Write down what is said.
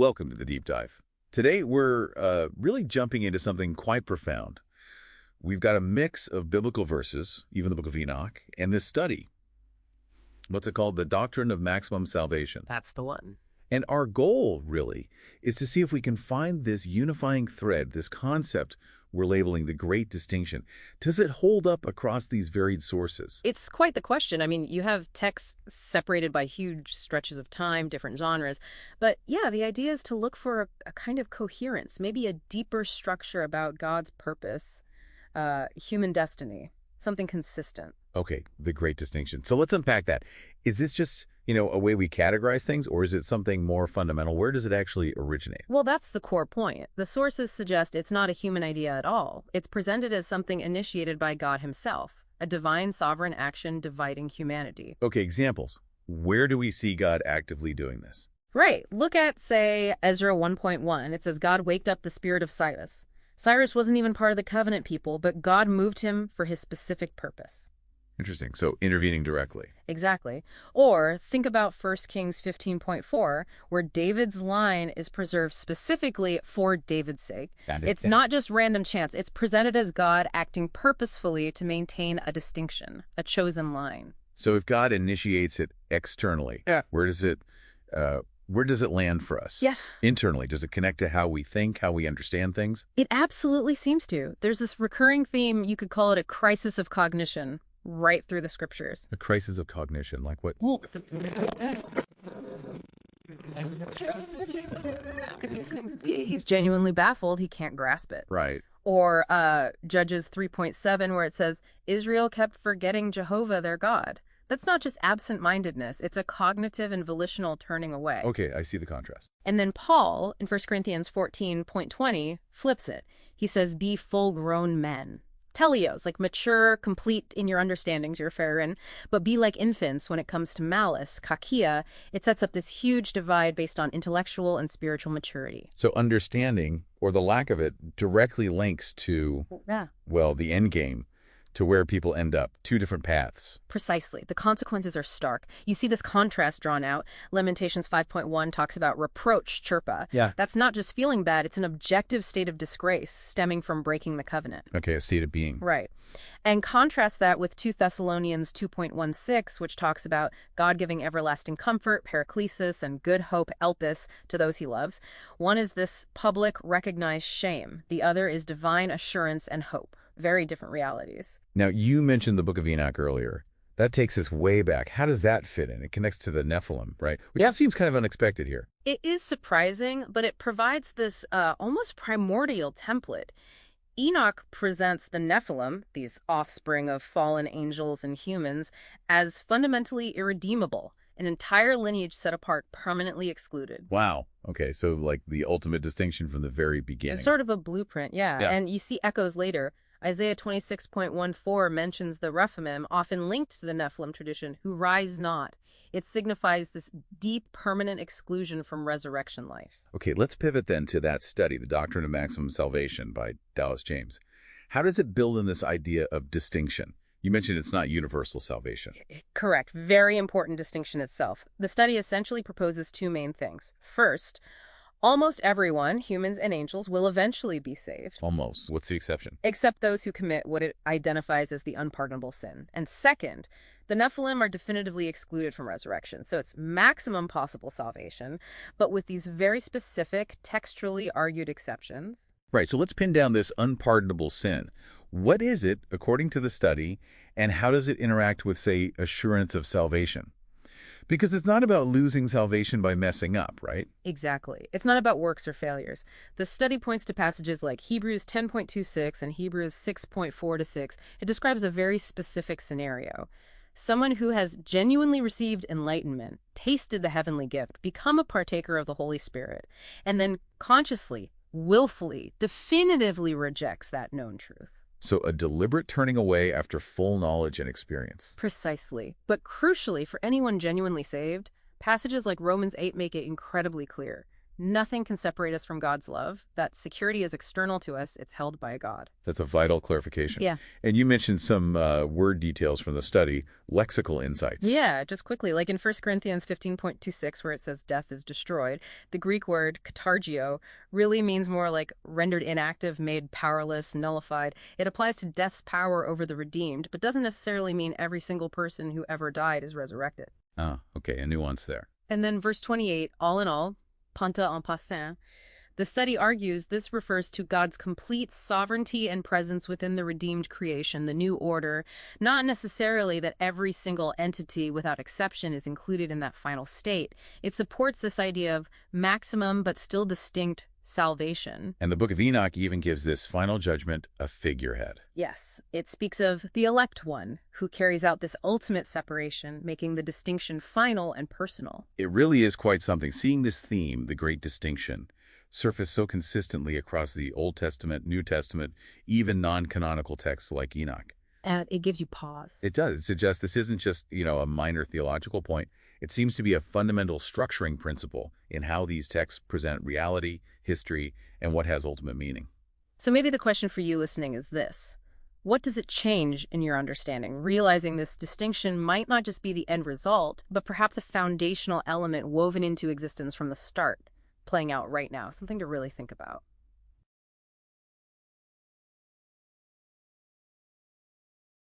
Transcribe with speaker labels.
Speaker 1: Welcome to the Deep Dive. Today we're really jumping into something quite profound. We've got a mix of biblical verses, even the Book of Enoch, and this study. What's it called? The Doctrine of Maximum Salvation.
Speaker 2: That's the one.
Speaker 1: And our goal, really, is to see if we can find this unifying thread, this concept we're labeling the Great Distinction. Does it hold up across these varied sources?
Speaker 2: It's quite the question. I mean, you have texts separated by huge stretches of time, different genres. But yeah, the idea is to look for a kind of coherence, maybe a deeper structure about God's purpose, human destiny, something consistent.
Speaker 1: Okay, the Great Distinction. So let's unpack that. Is this just, a way we categorize things, or is it something more fundamental? Where does it actually originate?
Speaker 2: Well, that's the core point. The sources suggest it's not a human idea at all. It's presented as something initiated by God himself, a divine sovereign action dividing humanity.
Speaker 1: Okay, examples. Where do we see God actively doing this?
Speaker 2: Right. Look at, say, Ezra 1.1. It says God waked up the spirit of Cyrus. Cyrus wasn't even part of the covenant people, but God moved him for his specific purpose.
Speaker 1: Interesting. So intervening directly.
Speaker 2: Exactly. Or think about 1 Kings 15.4, where David's line is preserved specifically for David's sake. It's not just random chance. It's presented as God acting purposefully to maintain a distinction, a chosen line.
Speaker 1: So if God initiates it externally, where does it land for us?
Speaker 2: Yes.
Speaker 1: Internally, does it connect to how we think, how we understand things?
Speaker 2: It absolutely seems to. There's this recurring theme, you could call it a crisis of cognition, right through the scriptures.
Speaker 1: A crisis of cognition, like what?
Speaker 2: He's genuinely baffled. He can't grasp it.
Speaker 1: Right.
Speaker 2: Or Judges 3.7, where it says, Israel kept forgetting Jehovah, their God. That's not just absent-mindedness. It's a cognitive and volitional turning away.
Speaker 1: Okay, I see the contrast.
Speaker 2: And then Paul, in 1 Corinthians 14.20, flips it. He says, be full-grown men. Teleos, like mature, complete in your understandings, you're fair in, but be like infants when it comes to malice, kakia. It sets up this huge divide based on intellectual and spiritual maturity.
Speaker 1: So understanding, or the lack of it, directly links to, well, the end game, to where people end up, two different paths.
Speaker 2: Precisely. The consequences are stark. You see this contrast drawn out. Lamentations 5.1 talks about reproach, chirpa.
Speaker 1: Yeah.
Speaker 2: That's not just feeling bad. It's an objective state of disgrace stemming from breaking the covenant.
Speaker 1: Okay, a state of being.
Speaker 2: Right. And contrast that with 2 Thessalonians 2.16, which talks about God giving everlasting comfort, paraklesis, and good hope, elpis, to those he loves. One is this public, recognized shame. The other is divine assurance and hope. Very different realities.
Speaker 1: Now, you mentioned the Book of Enoch earlier. That takes us way back. How does that fit in? It connects to the Nephilim, right? Which seems kind of unexpected here.
Speaker 2: It is surprising, but it provides this almost primordial template. Enoch presents the Nephilim, these offspring of fallen angels and humans, as fundamentally irredeemable, an entire lineage set apart, permanently excluded.
Speaker 1: Wow. Okay, so like the ultimate distinction from the very beginning.
Speaker 2: It's sort of a blueprint, yeah. And you see echoes later. Isaiah 26.14 mentions the Rephaim, often linked to the Nephilim tradition, who rise not. It signifies this deep, permanent exclusion from resurrection life.
Speaker 1: Okay, let's pivot then to that study, The Doctrine of Maximum Salvation by Dallas James. How does it build in this idea of distinction? You mentioned it's not universal salvation.
Speaker 2: Correct. Very important distinction itself. The study essentially proposes two main things. First, almost everyone, humans and angels, will eventually be saved.
Speaker 1: Almost. What's the exception?
Speaker 2: Except those who commit what it identifies as the unpardonable sin. And second, the Nephilim are definitively excluded from resurrection. So it's maximum possible salvation, but with these very specific, textually argued exceptions.
Speaker 1: Right. So let's pin down this unpardonable sin. What is it, according to the study, and how does it interact with, say, assurance of salvation? Because it's not about losing salvation by messing up, right?
Speaker 2: Exactly. It's not about works or failures. The study points to passages like Hebrews 10.26 and Hebrews 6.4-6. It describes a very specific scenario. Someone who has genuinely received enlightenment, tasted the heavenly gift, become a partaker of the Holy Spirit, and then consciously, willfully, definitively rejects that known truth.
Speaker 1: So a deliberate turning away after full knowledge and experience.
Speaker 2: Precisely. But crucially, for anyone genuinely saved, passages like Romans 8 make it incredibly clear. Nothing can separate us from God's love. That security is external to us. It's held by God.
Speaker 1: That's a vital clarification.
Speaker 2: Yeah.
Speaker 1: And you mentioned some word details from the study, lexical insights.
Speaker 2: Yeah, just quickly, like in 1 Corinthians 15.26, where it says death is destroyed, the Greek word katargio really means more like rendered inactive, made powerless, nullified. It applies to death's power over the redeemed, but doesn't necessarily mean every single person who ever died is resurrected.
Speaker 1: Ah, okay, a nuance there.
Speaker 2: And then verse 28, all in all, panta en passant, the study argues this refers to God's complete sovereignty and presence within the redeemed creation, the new order, not necessarily that every single entity without exception is included in that final state. It supports this idea of maximum but still distinct salvation.
Speaker 1: And the Book of Enoch even gives this final judgment a figurehead.
Speaker 2: Yes, it speaks of the elect one who carries out this ultimate separation, making the distinction final and personal.
Speaker 1: It really is quite something. Seeing this theme, the great distinction, surface so consistently across the Old Testament, New Testament, even non-canonical texts like Enoch.
Speaker 2: And it gives you pause.
Speaker 1: It does. It suggests this isn't just, a minor theological point. It seems to be a fundamental structuring principle in how these texts present reality, history, and what has ultimate meaning.
Speaker 2: So maybe the question for you listening is this. What does it change in your understanding, realizing this distinction might not just be the end result, but perhaps a foundational element woven into existence from the start, playing out right now, something to really think about?